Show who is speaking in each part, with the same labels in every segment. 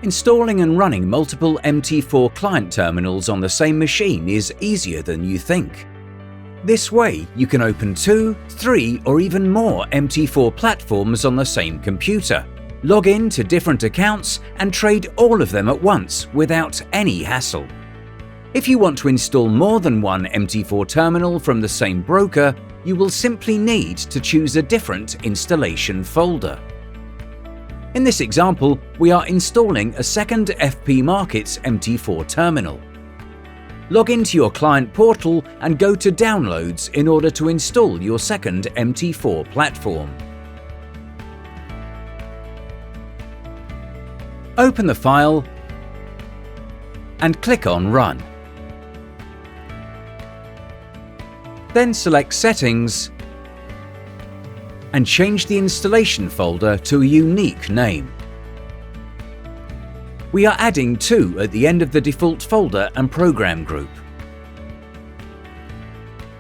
Speaker 1: Installing and running multiple MT4 client terminals on the same machine is easier than you think. This way, you can open 2, 3, or even more MT4 platforms on the same computer, log in to different accounts, and trade all of them at once without any hassle. If you want to install more than one MT4 terminal from the same broker, you will simply need to choose a different installation folder. In this example, we are installing a second FP Markets MT4 terminal. Log into your client portal and go to Downloads in order to install your second MT4 platform. Open the file and click on Run. Then select Settings and change the installation folder to a unique name. We are adding 2 at the end of the default folder and program group.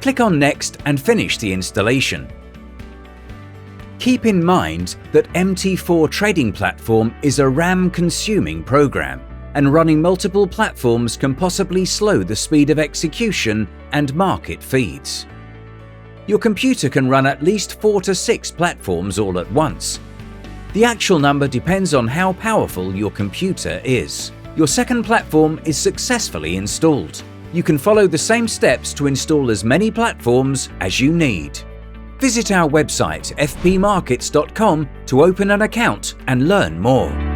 Speaker 1: Click on Next and finish the installation. Keep in mind that MT4 Trading Platform is a RAM-consuming program, and running multiple platforms can possibly slow the speed of execution and market feeds. Your computer can run at least 4 to 6 platforms all at once. The actual number depends on how powerful your computer is. Your second platform is successfully installed. You can follow the same steps to install as many platforms as you need. Visit our website fpmarkets.com to open an account and learn more.